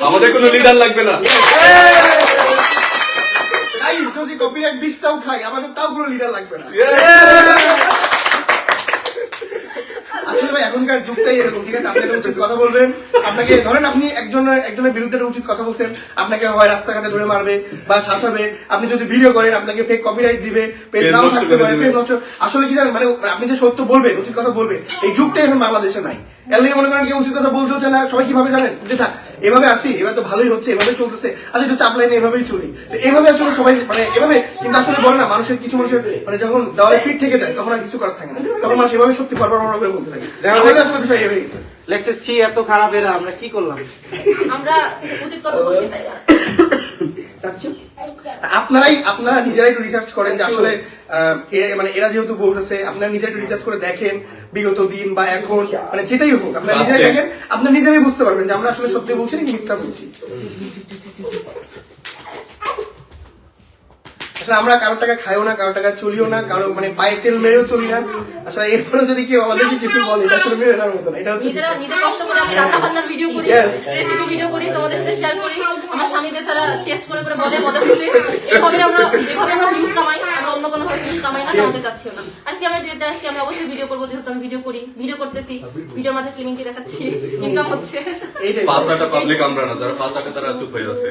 আমাদের কোনো লিডার লাগবে না। যদি কপিরাইট 20টাও খাই আমাদের তাও কোনো লিডার লাগবে না। আসলে ভাই এখনকার যুগটাই এরকম, ঠিক আছে? আপনাকে উচিত কথা বলবেন, আপনাকে ধরেন আপনি একজনের বিরুদ্ধে উচিত কথা বলছেন, আপনাকে হয় রাস্তাঘাটে ধরে মারবে বা শাসাবে। আপনি যদি ভিডিও করেন আপনাকে ফেক কপিরাইট দিবে, পেজ নাও থাকতে পারে, পেজ নষ্ট। আসলে কি জানেন, মানে আপনি যে সত্য বলবেন, উচিত কথা বলবেন, এই যুগটাই এখন বাংলাদেশে নাই। এর লাগে মনে করেন কেউ উচিত কথা বলতেও চায় না। সবাই কিভাবে জানেন, যে থাক এভাবে আসি, এবার তো ভালোই হচ্ছে, এভাবে চলতেছে, আচ্ছা একটু চাপ লাইনে এভাবেই চলি। তো এভাবে আসলে সবাই মানে এভাবে, কিন্তু আসলে বলে না, মানুষের কিছু মানুষের মানে যখন দেওয়ালে ফিট থেকে যায় তখন আর কিছু করার থাকে না, তখন মানুষ এভাবে সত্যি বড় করে বলতে থাকে। আসলে বিষয় এভাবে গেছে। লেক্সেস সি এত খারাপ, এরা আমরা কি করলাম? আমরা উচিত কথা বলছি তাই। আপনারা নিজেরাই একটু রিসার্চ করেন যে আসলে মানে এরা যেহেতু বলতেছে, আপনারা নিজেরাই একটু রিসার্চ করে দেখেন বিগত দিন বা এখন, মানে যেটাই হোক আপনারা নিজেরাই দেখেন, আপনারা নিজেরাই বুঝতে পারবেন যে আমরা আসলে সত্যি বলছি নাকি মিথ্যা বলছি। আসলে আমরা কারো টাকা খাইও না, কারো টাকা চলিও না, কারো মানে পায়ে তেল মেরেও চলি না। আসলে এরপরে যদি কেউ আমাদেরকে কিছু বলে এটা আসলে মেরে নেওয়ার মতো না। এটা হচ্ছে নিজেরা কষ্ট করে আমি রান্না বান্নার ভিডিও করি, রেসিপি ভিডিও করি, তোমাদের সাথে শেয়ার করি। আমার স্বামী বেচারা টেস্ট করে বলে মজা হয়েছে। এভাবে আমরা ভিউজ কামাই, আমরা অন্য কোনো ভাবে ভিউজ কামাই না, কামাতে চাচ্ছিও না। আর কি আমার বিয়েতে আজকে আমি অবশ্যই ভিডিও করবো, যেহেতু আমি ভিডিও করতেছি, ভিডিওর মাঝে স্লিমিংকে দেখাচ্ছি, ইনকাম হচ্ছে। পাঁচটা পাবলিক আমরা না, যারা পাঁচটা তারা চুপ হয়ে আছে,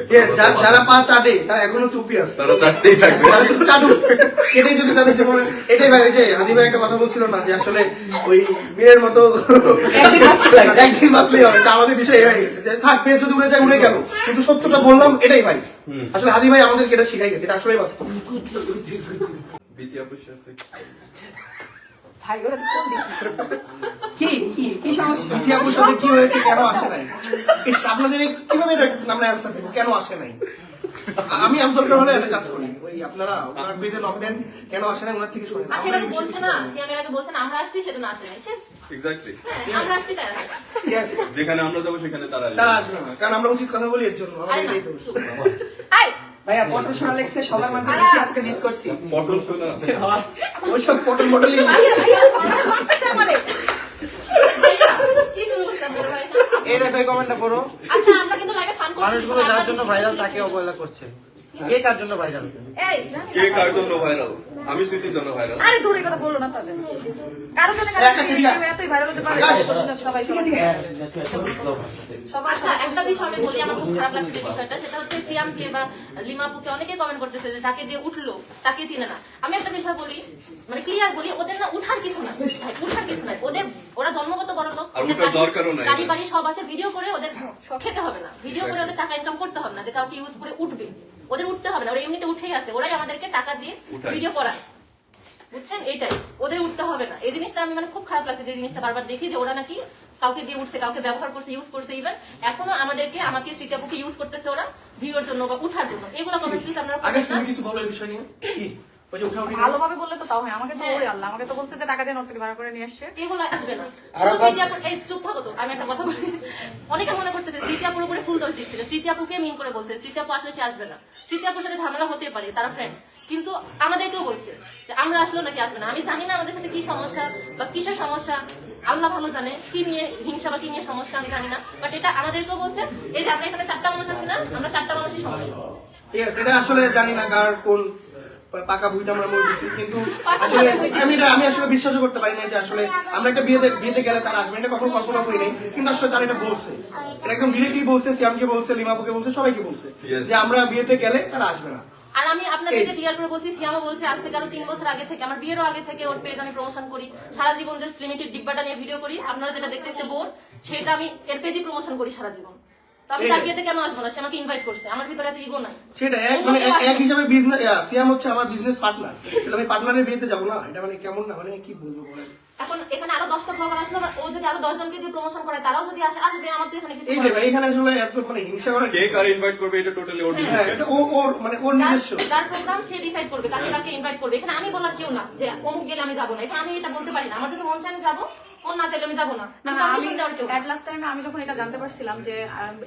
যারা পা চাটে তারা এখনো চুপই আছে, তারা চাটতেই থাকবে। এটাই যদি তাদের জীবনে, এটাই ভাই যে হাদি ভাই একটা কথা বলছিল না যে আসলে ওই বীরের মতো একদিন বাঁচলেই হবে। তা আমাদের বিষয় হয়ে গেছে যে থাক, পেয়ে যদি উড়ে যায় উড়ে গেল, কিন্তু সত্যটা বললাম, এটাই ভাই। আসলে হাদি ভাই আমাদেরকে এটা শিখাই গেছে, এটা আসলেই বাস্তব। কি হয়েছে, কেন আসে নাই? আপনাদের কিভাবে আমরা অ্যান্সার দিব, কেন আসে নাই? আমি দরকার হলে একটা কাজ করি, ওই আপনারা ওনার পেজে নক দেন, কেন আসে না ওনার থেকে শুনেন। আচ্ছা এটা তো বলছে না, সিয়ামের আগে বলছেন আমরা আসছি, সেটা না আসে নাই, শেষ। এক্স্যাক্টলি, আমরা আসছি তাই আসে। যেখানে আমরা যাবো সেখানে তারা আসবে না, কারণ আমরা উচিত কথা বলি এর জন্য। ভাইয়া পটল শোনা লেগছে, সবার মাঝে দেখি আজকে মিস করছি। পটল শোনা ওইসব পটল মডেলই কি শুরু করছেন বড় ভাই? এই দেখো কমেন্টটা পড়ো। আচ্ছা আমরা কিন্তু লাইভে ফান করছি, মানুষগুলো যার জন্য ভাইরাল তাকে অবহেলা করছে। কে কার জন্য ভাইরাল? এই কে কার জন্য ভাইরাল? আমি স্মৃতির জন্য ভাইরাল। আরে দূরে কথা বললো না তাদের। কারো জন্য এতই ভাইরাল হতে পারে সবাই সবার। আচ্ছা একটা বিষয় আমি বলি, আমার খুব খারাপ লাগছে যে বিষয়টা, সেটা হচ্ছে সিয়ামকে বা লিমাপুকে অনেকে কমেন্ট করতেছে যে যাকে দিয়ে উঠলো তাকে চিনে না। আমি একটা বিষয় বলি, মানে ক্লিয়ার বলি, ওদের না উঠার কিছু নাই, উঠার কিছু নাই। ওরা জন্মগত বড় লোক, গাড়ি বাড়ি সব আছে, ভিডিও করে ওদের খেতে হবে না, ভিডিও করে ওদের টাকা ইনকাম করতে হবে না যে কাউকে ইউজ করে উঠবে। ওদের উঠতে হবে না, ওরা এমনিতে উঠেই আছে, ওরাই আমাদেরকে টাকা দিয়ে ভিডিও করায়, বুঝছেন? এইটাই, ওদের উঠতে হবে না। এই জিনিসটা আমি মানে খুব খারাপ লাগছে যে জিনিসটা বারবার দেখি যে ওরা নাকি কাউকে দিয়ে উঠছে, কাউকে ব্যবহার করছে, ইউজ করছে। ইভেন এখনো আমাকে শ্রীতাপুকে ইউজ করতেছে ওরা ভিউর জন্য বা উঠার জন্য। এগুলো কমেন্ট প্লিজ আপনারা কিছু বলো এই বিষয় নিয়ে। ভালোভাবে বললে তো তাও হয়। আমাকে তো ওরে আল্লাহ, আমাকে তো বলছে যে টাকা দিয়ে নোট ভাড়া করে নিয়ে আসছে। এগুলো আসবে না। এই চুপ থাকো তো, আমি একটা কথা বলি। অনেকে মনে করতেছে স্মৃতি আপুর উপরে ফুল দোষ দিচ্ছে, স্মৃতি আপুকে মিন করে বলছে স্মৃতি আপু আসলে সে আসবে না। স্মৃতি আপুর সাথে ঝামেলা হতে পারে, তারা ফ্রেন্ড, কিন্তু আমাদেরকেও বলছে যে আমরা আসলেও নাকি আসবে না। আমি জানি না আমাদের সাথে কি সমস্যা বা কিসের সমস্যা, আল্লাহ ভালো জানে, কি নিয়ে হিংসা বা কি নিয়ে সমস্যা আমি জানি না, বাট এটা আমাদেরকেও বলছে। এই যে আমরা এখানে 4টা মানুষ আছি না, আমরা 4টা মানুষই সমস্যা। ঠিক আছে, এটা আসলে জানি না কার কোন পাকা ভুইটা আমরা মনে করছি, কিন্তু আসলে আমি আসলে বিশ্বাসও করতে পারি না যে আসলে আমরা একটা বিয়েতে গেলে তারা আসবে, এটা কখনো কল্পনা করি নাই। কিন্তু আসলে তারা এটা বলছে, এটা একদম ডিরেক্টলি বলছে, সিয়ামকে বলছে, লিমাপুকে বলছে, সবাইকে বলছে যে আমরা বিয়েতে গেলে তারা আসবে না। আর আমি আপনাদেরকে ক্লিয়ার করে বলছি, সিয়ামও বলছে আজ থেকে আরো 3 বছর আগে থেকে, আমার বিয়েরও আগে থেকে ওর পেজ আমি প্রমোশন করি, সারা জীবন জাস্ট লিমিটেড ডিব্বাটা নিয়ে ভিডিও করি, আপনারা যেটা দেখতে দেখতে বোর, সেটা আমি এর পেজই প্রমোশন করি সারা জীবন। আমি তার বিয়েতে কেন আসবো না? সে আমাকে ইনভাইট করছে, আমার ভিতরে এত ইগো নাই। সেটা মানে এক হিসাবে বিজনেস, সিয়াম হচ্ছে আমার বিজনেস পার্টনার, আমি পার্টনারের বিয়েতে যাবো না, এটা মানে কেমন না, মানে কি বলবো বলেন। এখন এখানে আরো 10টা ব্লগার আসলো, ও যদি আরো 10 জনকে দিয়ে প্রমোশন করে, তারাও যদি আসবে, আমার তো এখানে কিছু এই যে এখানে আসলে এত মানে হিংসা করে, কে কার ইনভাইট করবে এটা টোটালি ওর ডিসিশন, এটা ওর মানে ওর নিজস্ব, যার প্রোগ্রাম সে ডিসাইড করবে কাকে কাকে ইনভাইট করবে। এখানে আমি বলার কেউ না যে অমুক গেলে আমি যাবো না, এখানে আমি এটা বলতে পারি না। আমার যদি মন চায় আমি যাবো, ওর না চাইলে আমি যাবো না না, আমি না, permission দেওয়ার কেউ না। at last time এ আমি যখন এটা জানতে পারছিলাম যে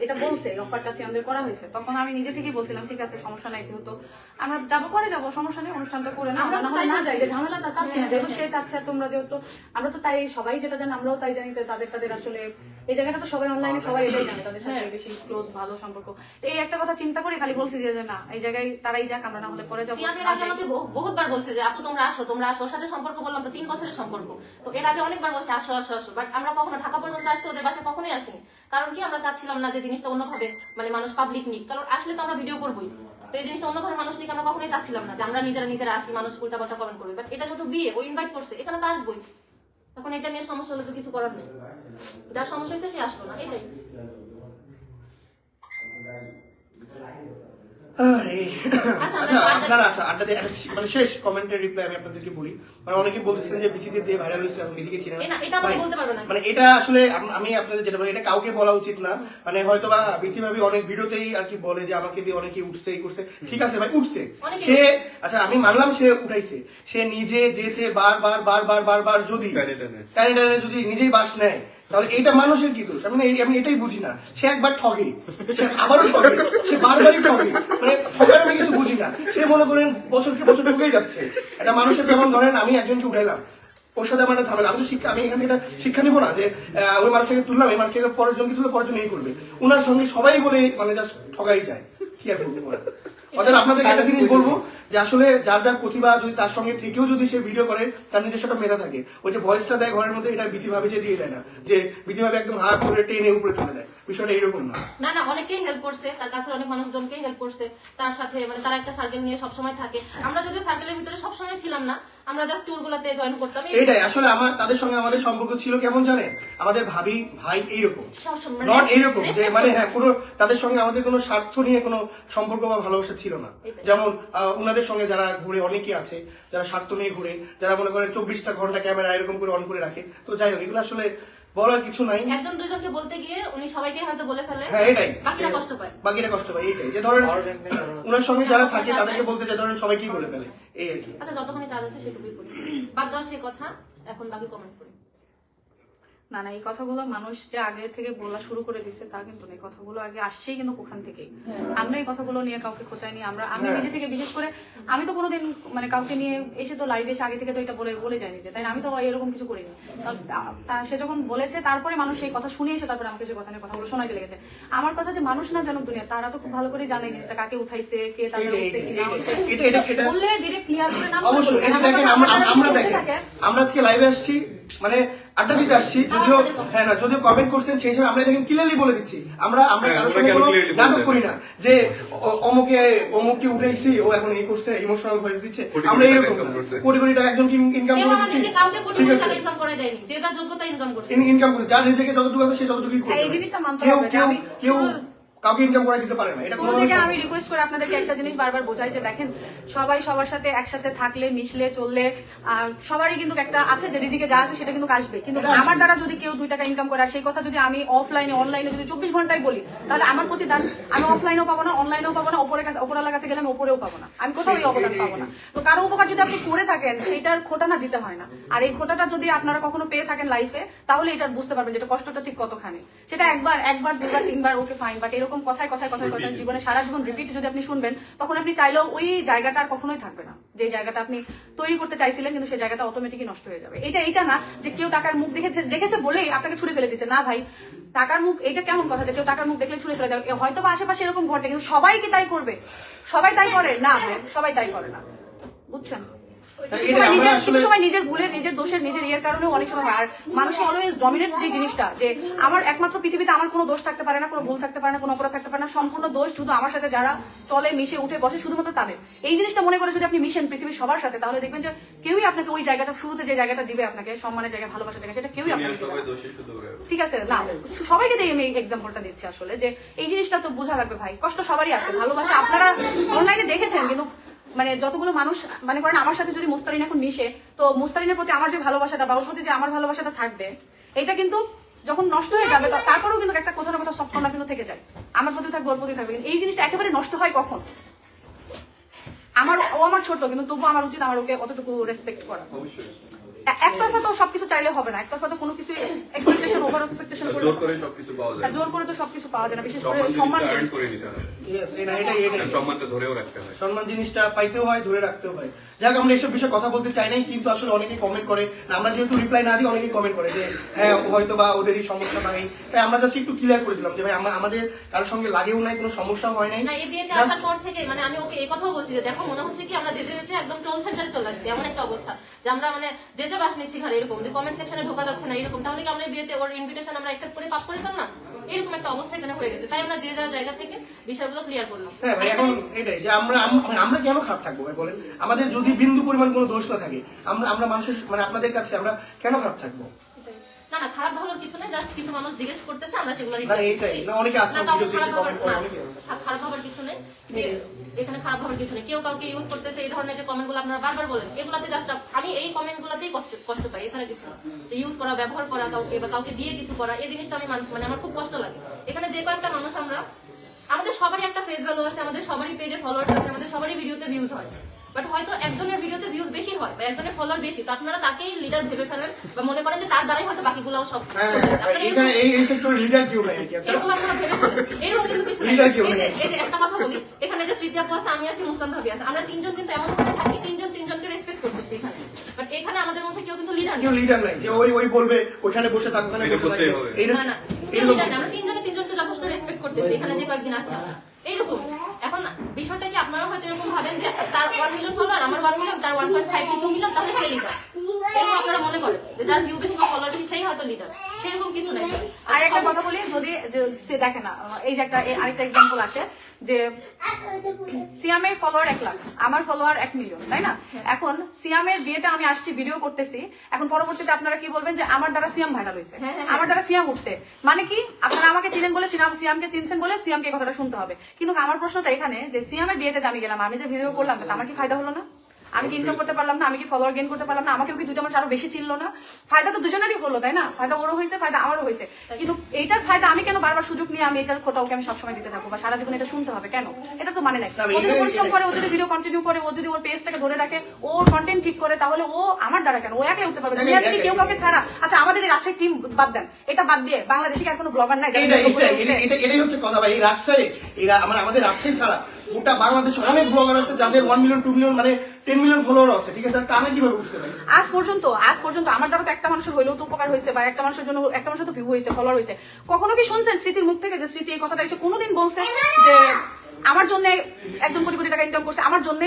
এটা বলছে অফারটা সিয়ামদের করা হয়েছে, তখন আমি নিজে থেকেই বলছিলাম ঠিক আছে সমস্যা নাই, যেহেতু আমরা যাবো পরে যাবো, সমস্যা নেই, অনুষ্ঠানটা করে না, আমরা তো না হলে তাই না যাই, চাচ্ছি। যে ঝামেলাটা চাচ্ছি না, যেহেতু সে চাচ্ছে তোমরা যেহেতু, আমরা তো তাই সবাই যেটা জানি আমরাও তাই জানি, তো তাদের আসলে এই জায়গাটা তো সবাই অনলাইনে সবাই এটাই জানে, তাদের সাথে বেশি ক্লোজ ভালো সম্পর্ক। তো এই একটা কথা চিন্তা করে খালি বলছি যে না এই জায়গায় তারাই যাক, আমরা না হলে পরে যাবো, সিয়ামের না আগে যাই। আমাকে বহুতবার বলছে যে আপু তোমরা আসো ওর সাথে সম্পর্ক বললাম তো 3 বছরের সম্পর্ক, তো এর আগে অনেকবার বলছে আসো আসো আসো, বাট আমরা কখনো ঢাকা পর্যন্ত আসছি, ওদের বাসায় কখনোই আসিনি। কারণ কি আমরা চাচ্ছিলাম না যে জিনিসটা অন্যভাবে মানে মানুষ পাবলিক নিক, কারণ আসলে তো আমরা ভিডিও করবোই, তো এই জিনিসটা অন্যভাবে মানুষ নিক আমরা কখনোই চাচ্ছিলাম না যে আমরা নিজেরা আসি মানুষ উল্টাপাল্টা কমেন্ট করবে। বাট এটা যেহেতু বিয়ে, ও ইনভাইট করছে, এখানে তো আসবোই, তখন এটা নিয়ে সমস্যা হলে তো কিছু করার নেই, যার সমস্যা হয়েছে সে আসলো না, এটাই। আচ্ছা আপনারা আড্ডা দিয়ে মানে শেষ কমেন্টের রিপ্লাই আমি আপনাদেরকে বলি। মানে অনেকে বলতেছেন যে বিচিতে দিয়ে ভাইরাল হয়েছে, এখন বিচিকে চিনে না। এটা আমাকে বলতে পারবে না। মানে এটা আসলে আমি আপনাদের যেটা বলি, এটা কাউকে বলা উচিত না। মানে হয়তো বা বিচি ভাবি অনেক ভিডিওতেই আর কি বলে যে আমাকে দিয়ে অনেকে উঠছে এই করছে, ঠিক আছে ভাই উঠছে সে, আচ্ছা আমি মানলাম সে উঠাইছে, সে নিজে যেচে বারবার যদি টানে যদি নিজেই বাস নেয়, তাহলে এইটা মানুষের কি দোষ? আমি এটাই বুঝি না। সে একবার ঠগে, সে আবারও ঠগে, সে বারবারই ঠগে, মানে ঠগার আমি কিছু বুঝি না। সে মনে করেন বছরকে বছর ঠকেই যাচ্ছে। এটা মানুষের, যেমন ধরেন আমি একজনকে উঠাইলাম, ওর সাথে আমার একটা ঝামেলা, আমি তো আমি এখান থেকে শিক্ষা নিবো না যে ওই মানুষটাকে তুললাম, এই মানুষটাকে পরের জনকে তুলে পরের জন এই করবে। ওনার সঙ্গে সবাই বলে মানে জাস্ট ঠগাই যায়, কি আর বলবো। অতএব আপনাদেরকে একটা জিনিস বলবো যে আসলে যার প্রতিভা যদি তার সঙ্গে থেকেও যদি সে ভিডিও করে, তার নিজস্ব একটা মেধা থাকে। ওই যে ভয়েসটা দেয় ঘরের মধ্যে, এটা বিধিভাবে যে দিয়ে দেয় না, যে বিধিভাবে একদম হাত করে টেনে উপরে চলে দেয়, বিষয়টা এইরকম না। না অনেকেই হেল্প করছে, তার কাছে অনেক মানুষজনকেই হেল্প করছে, তার সাথে মানে তারা একটা সার্কেল নিয়ে সবসময় থাকে। আমরা যদি সার্কেলের ভিতরে সবসময় ছিলাম না, আমরা জাস্ট ট্যুর গুলাতে জয়েন করতাম। এইটাই আসলে তাদের সঙ্গে আমাদের সম্পর্ক ছিল কেমন জানেন, আমাদের ভাবি ভাই এইরকম, নট এইরকম যে মানে হ্যাঁ পুরো তাদের সঙ্গে আমাদের কোনো স্বার্থ নিয়ে কোনো সম্পর্ক বা ভালোবাসা ছিল না। যেমন উনাদের সঙ্গে যারা ঘুরে অনেকে আছে, যারা স্বার্থ নিয়ে ঘুরে, যারা মনে করেন 24টা ঘন্টা ক্যামেরা এরকম করে অন করে রাখে। তো যাই হোক, এগুলো আসলে বলার কিছু নাই। একজন দুজনকে বলতে গিয়ে উনি সবাইকে হয়তো বলে ফেলে, হ্যাঁ এটাই, বাকিরা কষ্ট পায়। এইটাই যে ধরেন উনার সঙ্গে যারা থাকে তাদেরকে বলতে চাই, ধরেন সবাইকেই বলে ফেলে, এই আর কি। আচ্ছা যতক্ষণই চার্জ আছে সেটুকুই করি, বাদ দাও সে কথা, এখন বাকি কমেন্ট করি। না এই কথাগুলো মানুষ যে আগে থেকে বলা শুরু করে দিচ্ছে তা কিন্তু না, এই কথাগুলো আগে আসছেই কিন্তু ওখান থেকেই। আমরা এই কথাগুলো নিয়ে কাউকে খোঁচাইনি, আমি নিজে থেকে, বিশেষ করে আমি তো কোনোদিন মানে কাউকে নিয়ে এসে তো লাইভে এসে আগে থেকে তো এটা বলে যায়নি যে, তাই না? আমি তো এরকম কিছু করিনি। সে যখন বলেছে তারপরে মানুষ সেই কথা শুনে এসে তারপরে আমাকে সে কথা নিয়ে কথাগুলো শোনাইতে লেগেছে। আমার কথা যে মানুষ না জানুক দুনিয়া, তারা তো খুব ভালো করে জানে জিনিসটা কাকে উঠাইছে, কে তাদের উঠছে কি না উঠছে, বললে ডিরেক্ট ক্লিয়ার করে না। অবশ্যই এই যে দেখেন আমরা আজকে লাইভে আসছি, মানে আড্ডা দিতে আসছি, যদিও হ্যাঁ না যদিও কমেন্ট করছেন সেই হিসাবে আমরা দেখেন ক্লিয়ারলি বলে দিচ্ছি, আমরা কারোর সঙ্গে কোনো নাটক করি না যে অমুককে উঠাইছি ও এখন এই করছে, ইমোশনাল ভয়েস দিচ্ছে। আমরা এরকম কোটি কোটি টাকা একজনকে ইনকাম করে দিচ্ছি, ঠিক আছে, ইনকাম করে দেয়নি, যে যার যোগ্যতা ইনকাম করছে, ইনকাম করে যার নিজেকে যতটুকু আছে সে যতটুকুই করবে। এই জিনিসটা মানতে হবে যে আমি কেউ কাউকে ইনকাম করে দিতে পারে না। এটা কোনো থেকে আমি রিকোয়েস্ট করে আপনাদেরকে একটা জিনিস বারবার বোঝাই যে দেখেন, সবাই সবার সাথে একসাথে থাকলে, মিশলে, চললে সবারই কিন্তু একটা আছে যে রিজিকে যা আছে সেটা কিন্তু আসবে। কিন্তু আমার দ্বারা যদি কেউ 2 টাকা ইনকাম করে, আর সেই কথা যদি আমি অফলাইনে অনলাইনে যদি 24 ঘন্টায় বলি, তাহলে আমার প্রতিদান আমি অফলাইনেও পাবো না, অনলাইনেও পাবো না, ওপরওয়ালার কাছে গেলে আমি ওপরেও পাবো না, আমি কোথাও এই অবদান পাবো না। তো কারো উপকার যদি আপনি করে থাকেন, সেইটার খোটা না দিতে হয় না। আর এই খোটাটা যদি আপনারা কখনো পেয়ে থাকেন লাইফে, তাহলে এটা বুঝতে পারবেন যেটা কষ্টটা ঠিক কতখানি। সেটা একবার 2বার 3বার ওকে ফাইন, বাট এরকম কথায় জীবনে সারা জীবন রিপিট যদি আপনি শুনবেন, তখন আপনি চাইলেও ওই জায়গাটা আর কখনোই থাকবে না, যে জায়গাটা আপনি তৈরি করতে চাইছিলেন, কিন্তু সেই জায়গাটা অটোমেটিকই নষ্ট হয়ে যাবে। এটা না যে কেউ টাকার মুখ দেখেছে বলেই আপনাকে ছুড়ে ফেলে দিচ্ছে, না ভাই, টাকার মুখ এটা কেমন কথা যে কেউ টাকার মুখ দেখলে ছুড়ে ফেলে দেবে? হয়তো বা আশেপাশে এরকম ঘটে, কিন্তু সবাই কি তাই করবে? সবাই তাই করে না, সবাই তাই করে না, বুঝছেন? কিছু সময় নিজের ভুলে, নিজের দোষের, নিজের ইয়ের কারণে অনেক সময় হয়। আর মানুষ অলওয়েজ ডমিনেট যে জিনিসটা, যে আমার একমাত্র পৃথিবীতে আমার কোনো দোষ থাকতে পারে না, কোনো ভুল থাকতে পারে না, কোনো অপরাধ থাকতে পারে না, সম্পূর্ণ দোষ শুধু আমার সাথে যারা চলে, মিশে, উঠে, বসে, শুধুমাত্র তাদের। এই জিনিসটা মনে করে যদি আপনি মিশেন পৃথিবীর সবার সাথে, তাহলে দেখবেন যে কেউই আপনাকে ওই জায়গাটা, শুরুতে যে জায়গাটা দিবে আপনাকে, সম্মানের জায়গা, ভালোবাসার জায়গা, সেটা কেউই আপনাকে দিবে না। ঠিক আছে, না সবাইকে দিয়ে আমি এই এক্সাম্পলটা দিচ্ছি আসলে, যে এই জিনিসটা তো বোঝা লাগবে ভাই, কষ্ট সবারই আছে। ভালোবাসা আপনারা অনলাইনে দেখেছেন, কিন্তু মানে যতগুলো মানুষ মানে করেন আমার সাথে যদি মুস্তারিন এখন মিশে, তো মুস্তারিনের প্রতি আমার যে ভালোবাসাটা বা ওর প্রতি যে আমার ভালোবাসাটা থাকবে, এটা কিন্তু যখন নষ্ট হয়ে যাবে তারপরেও কিন্তু একটা কোথাও না কোথাও সব কর্নার কিন্তু থেকে যায়। আমার প্রতি থাকবে, ওর প্রতি থাকবে, কিন্তু এই জিনিসটা একেবারে নষ্ট হয় কখন? ও আমার ছোট, কিন্তু তবুও আমার উচিত আমার ওকে অতটুকু রেসপেক্ট করা। একতরফা তো সবকিছু চাইলে হবে না, একতরফা তো কোনো কিছু এক্সপেকটেশন ওভার এক্সপেকটেশন করে জোর করে সবকিছু পাওয়া যায় না। জোর করে তো সবকিছু পাওয়া যায় না, বিশেষ করে সম্মান সম্মান জিনিসটা earn করে নিতে হয়। Yes, এটাই সম্মানটা ধরেও রাখতে হয়। সম্মান জিনিসটা পাইতেও হয়, ধরে রাখতেও হয়। যাক, আমরা এইসব বিষয়ে কথা বলতে চাই নাই, কিন্তু আসলে অনেকে কমেন্ট করে, আমরা যেহেতু রিপ্লাই না দিই অনেকে কমেন্ট করে যে হ্যাঁ হয়তো বা ওদেরই সমস্যা নাই, তাই আমরা জাস্ট একটু ক্লিয়ার করে দিলাম যে ভাই আমাদের কারোর সঙ্গে লাগেও নাই, কোনো সমস্যাও হয় নাই। না, এই বিয়েতে Just- আসার পর থেকে মানে আমি ওকে এই কথাও বলছি যে দেখো মনে হচ্ছে কি আমরা যেতে যেতে একদম ট্রোল সেন্টারে চলে আসছি, এমন একটা অবস্থা যে আমরা মানে যে যা বাস নিচ্ছি ঘরে, এরকম যে কমেন্ট সেকশনে ঢোকা যাচ্ছে না এরকম, তাহলে কি আমরা এই বিয়েতে ওর ইনভিটেশন আমরা অ্যাকসেপ্ট করে পাস করে ফেললাম? এরকম একটা অবস্থা এখানে হয়ে গেছে, তাই আমরা যে যার জায়গা থেকে বিষয়গুলো ক্লিয়ার করলাম। হ্যাঁ ভাই, এখন এটাই যে আমরা কেন খারাপ থাকবো ভাই বলেন? আমাদের যদি বিন্দু পরিমাণ কোনো দোষ না থাকে, আমরা মানুষের মানে আপনাদের কাছে আমরা কেন খারাপ থাকবো? না না, খারাপ ভালোর কিছু নেই, জাস্ট কিছু মানুষ জিজ্ঞেস করতেছে আমরা সেগুলো না, এইটাই। না, অনেকে আছে ভিডিও দেখে comment করে, অনেকে আছে। খারাপ ভাবার কিছু নেই, এখানে খারাপ ভাবার কিছু নেই। কেউ কাউকে ইউজ করতেছে, এই ধরনের যে কমেন্ট গুলো আপনারা বারবার বলেন, এগুলাতে জাস্ট আমি এই কমেন্ট গুলাতেই কষ্ট পাই, এছাড়া কিছু না। ইউজ করা, ব্যবহার করা কাউকে বা কাউকে দিয়ে কিছু করা, এই জিনিসটা আমি মানে আমার খুব কষ্ট লাগে। এখানে যে কয়েকটা মানুষ আমরা, আমাদের সবারই একটা ফেস ভ্যালু আছে, আমাদের সবারই পেজে ফলোয়ার্স আছে, আমাদের সবারই ভিডিওতে ভিউজ হয়, বাট হয়তো একজনের ভিডিওতে ভিউজ বেশি হয় বা একজনের ফলোয়ার বেশি, তো আপনারা তাকেই লিডার ভেবে ফেলেন বা মনে করেন যে তার দ্বারাই হয়তো বাকিগুলোও সব হ্যাঁ, চলতেছে। ভাই, আপনারা এখানে এই সেক্টরের লিডার কেউ নাই আর কি। আচ্ছা, এরকম আপনারা ভেবে ফেলেন, এরকম কিন্তু কিছু নেই। Leader কেউ এই নেই। যে একটা কথা বলি, এখানে যে তৃতীয় আপু আছে, আমি আছি, মুস্কান ভাবি আছে, আমরা তিনজন কিন্তু এমন ভাবে থাকি, তিনজন তিনজনকে রেসপেক্ট করতেছি এখানে, বাট এখানে আমাদের মধ্যে কেউ কিন্তু লিডার নেই। কেউ লিডার নাই যে ওই বলবে ওখানে বসে থাকো, ওখানে এটা বসে করতেই থাকো। হবে। না না, কেউ লিডার নেই, আমরা তিনজনে তিনজনকে যথেষ্ট রেসপেক্ট করতেছি এখানে যে কয়েকদিন আছে আমরা। এইরকম এখন বিষয়টা কি আপনারা হয়তো এরকম ভাবেন যে তার 1 মিলিয়ন ফলোয়ার, আমার 1 মিলিয়ন, তার 1.5 কি 2 মিলিয়ন, তাহলে সে লিডার, এরকম আপনারা মনে করেন যে যার ভিউ বেশি বা ফলোয়ার বেশি সেই হয়তো লিডার, সেরকম কিছু নাই। আর একটা কথা বলি, যদি সে দেখে না, এই যে একটা আরেকটা এক্সাম্পল আসে যে সিয়ামের ফলোয়ার 1 লাখ, আমার ফলোয়ার 1 মিলিয়ন, তাই না? এখন সিয়ামের বিয়েতে আমি আসছি, ভিডিও করতেছি, এখন পরবর্তীতে আপনারা কি বলবেন যে আমার দ্বারা সিয়াম ভাইরাল হয়েছে, আমার দ্বারা সিয়াম উঠছে, মানে কি আপনারা আমাকে চিনেন বলে সিয়ামকে চিনছেন বলে সিয়ামকে এই কথাটা শুনতে হবে। কিন্তু আমার প্রশ্নটা এখানে যে সিয়ামের বিয়েতে যে আমি গেলাম, আমি যে ভিডিও করলাম, তাতে আমার কি ফায়দা হলো না? আমি কি ইনকাম করতে পারলাম না? আমি কি ফলোয়ার গেইন করতে পারলাম না? আমাকেও কি দুইটা মানুষ আরো বেশি চিনলো না? ফায়দা তো দুজনেরই হলো, তাই না? ফায়দা ওরও হয়েছে, ফায়দা আমারও হয়েছে, কিন্তু এইটার ফায়দা আমি কেন বারবার সুযোগ নিয়ে আমি এটার খোটা ওকে আমি সবসময় দিতে থাকবো বা সারা জীবন এটা শুনতে হবে কেন? এটা তো মানে নাই। ও যদি পরিশ্রম করে, ও যদি ভিডিও কন্টিনিউ করে, ও যদি ওর পেজটাকে ধরে রাখে, ওর কন্টেন্ট ঠিক করে, তাহলে ও আমার দ্বারা কেন? ও একাই উঠতে পারবে, দুনিয়া থেকে কেউ কাউকে ছাড়া। আচ্ছা, আমাদের এই রাজশাহী টিম বাদ দেন, এটা বাদ দিয়ে বাংলাদেশে কি আর কোনো ব্লগার নাই? এটাই হচ্ছে কথা ভাই। এই রাজশাহী, আমাদের রাজশাহী ছাড়া গোটা বাংলাদেশে অনেক ব্লগার আছে যাদের 1 মিলিয়ন 2 মিলিয়ন মানে 10 মিলিয়ন ফলোয়ার আছে, ঠিক আছে? তারা কিভাবে বুঝতে পারে? আজ পর্যন্ত আমার দ্বারা তো একটা মানুষের হইলেও তো উপকার হয়েছে, বা একটা মানুষের জন্য একটা মানুষের তো ভিউ হয়েছে, ফলোয়ার হয়েছে। কখনো কি শুনছেন স্মৃতির মুখ থেকে যে স্মৃতি এই কথাটা এসে কোনোদিন বলছে যে আমার জন্য একজন কোটি কোটি টাকা ইনকাম করছে? আমার জন্য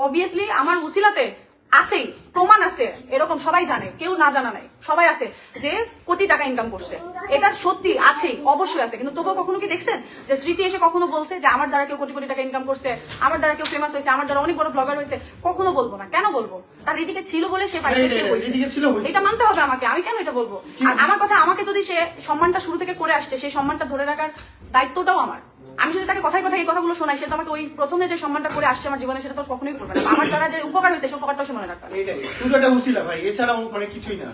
অবভিয়াসলি আমার উসিলাতে আছেই, প্রমাণ আছে, এরকম সবাই জানে, কেউ না জানা নাই, সবাই আছে যে কোটি টাকা ইনকাম করছে, এটা সত্যি আছেই, অবশ্যই আছে। কিন্তু তবুও কখনো কি দেখছেন যে স্মৃতি এসে কখনো বলছে যে আমার দ্বারা কেউ কোটি কোটি টাকা ইনকাম করছে, আমার দ্বারা কেউ ফেমাস হয়েছে, আমার দ্বারা অনেক বড় ব্লগার হয়েছে? কখনো বলবো না। কেন বলবো? তার রিজিকে ছিল বলে সে পাইছে, সে রিজিকে ছিল, হয়েছে, এটা মানতে হবে আমাকে। আমি কেন এটা বলবো? আর আমার কথা, আমাকে যদি সে সম্মানটা শুরু থেকে করে আসছে, সেই সম্মানটা ধরে রাখার দায়িত্বটাও আমার। আমি যদি তাকে কথায় কথায় এই কথাগুলো শোনাই, সে তো আমাকে ওই প্রথমে যে সম্মানটা করে আসছে আমার জীবনে, সেটা তো কখনোই করবে না। আমার দ্বারা যে উপকার হয়েছে, সে উপকারটাও সে মনে রাখবে। এইটাই শুধু একটা উসিলা ভাই, এছাড়াও মানে কিছুই না।